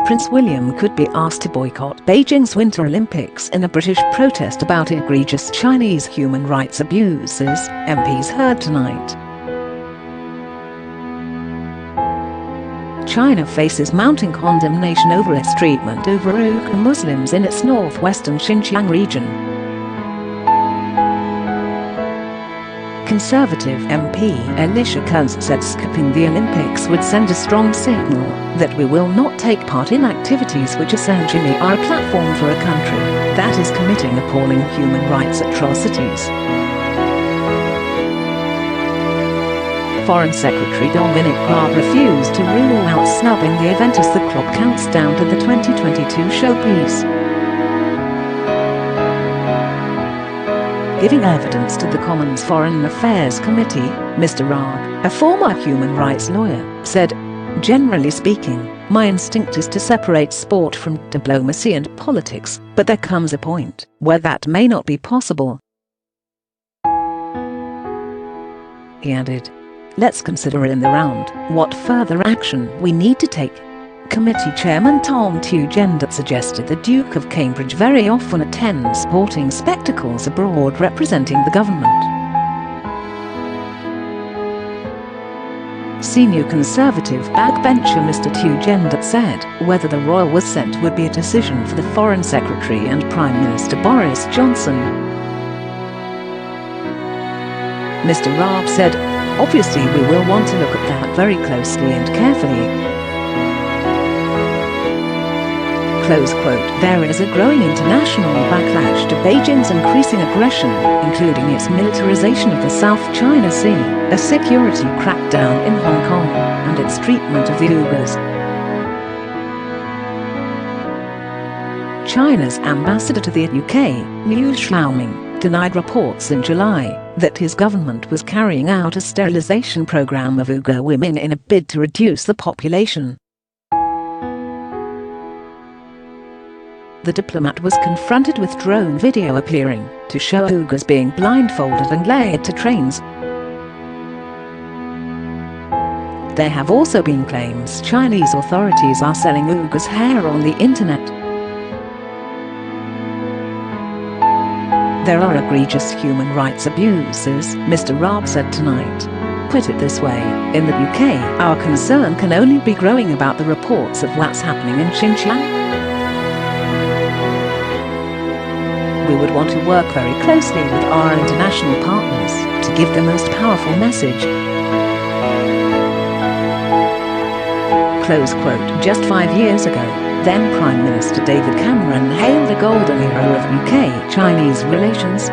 Prince William could be asked to boycott Beijing's Winter Olympics in a British protest about egregious Chinese human rights abuses, MPs heard tonight. China faces mounting condemnation over its treatment over Uighur Muslims in its northwestern Xinjiang region. Conservative MP Alicia Kearns said skipping the Olympics would send a strong signal that we will not take part in activities which essentially are a platform for a country that is committing appalling human rights atrocities. Foreign Secretary Dominic Raab refused to rule out snubbing the event as the clock counts down to the 2022 showpiece. Giving evidence to the Commons Foreign Affairs Committee, Mr Raab, a former human rights lawyer, said, "Generally speaking, my instinct is to separate sport from diplomacy and politics, but there comes a point where that may not be possible." He added, "Let's consider in the round what further action we need to take." Committee Chairman Tom Tugendhat suggested the Duke of Cambridge very often attends sporting spectacles abroad representing the government. Senior Conservative backbencher Mr Tugendhat said whether the royal was sent would be a decision for the Foreign Secretary and Prime Minister Boris Johnson. Mr Raab said, "Obviously we will want to look at that very closely and carefully." There is a growing international backlash to Beijing's increasing aggression, including its militarisation of the South China Sea, a security crackdown in Hong Kong, and its treatment of the Uighurs. China's ambassador to the UK, Liu Xiaoming, denied reports in July that his government was carrying out a sterilisation program of Uighur women in a bid to reduce the population. The diplomat was confronted with drone video appearing to show Uighurs being blindfolded and led to trains. There have also been claims Chinese authorities are selling Uighurs' hair on the internet. There are egregious human rights abuses, Mr Raab said tonight. Put it this way, in the UK, our concern can only be growing about the reports of what's happening in Xinjiang. We would want to work very closely with our international partners to give the most powerful message. Just 5 years ago, then Prime Minister David Cameron hailed a golden era of UK-Chinese relations.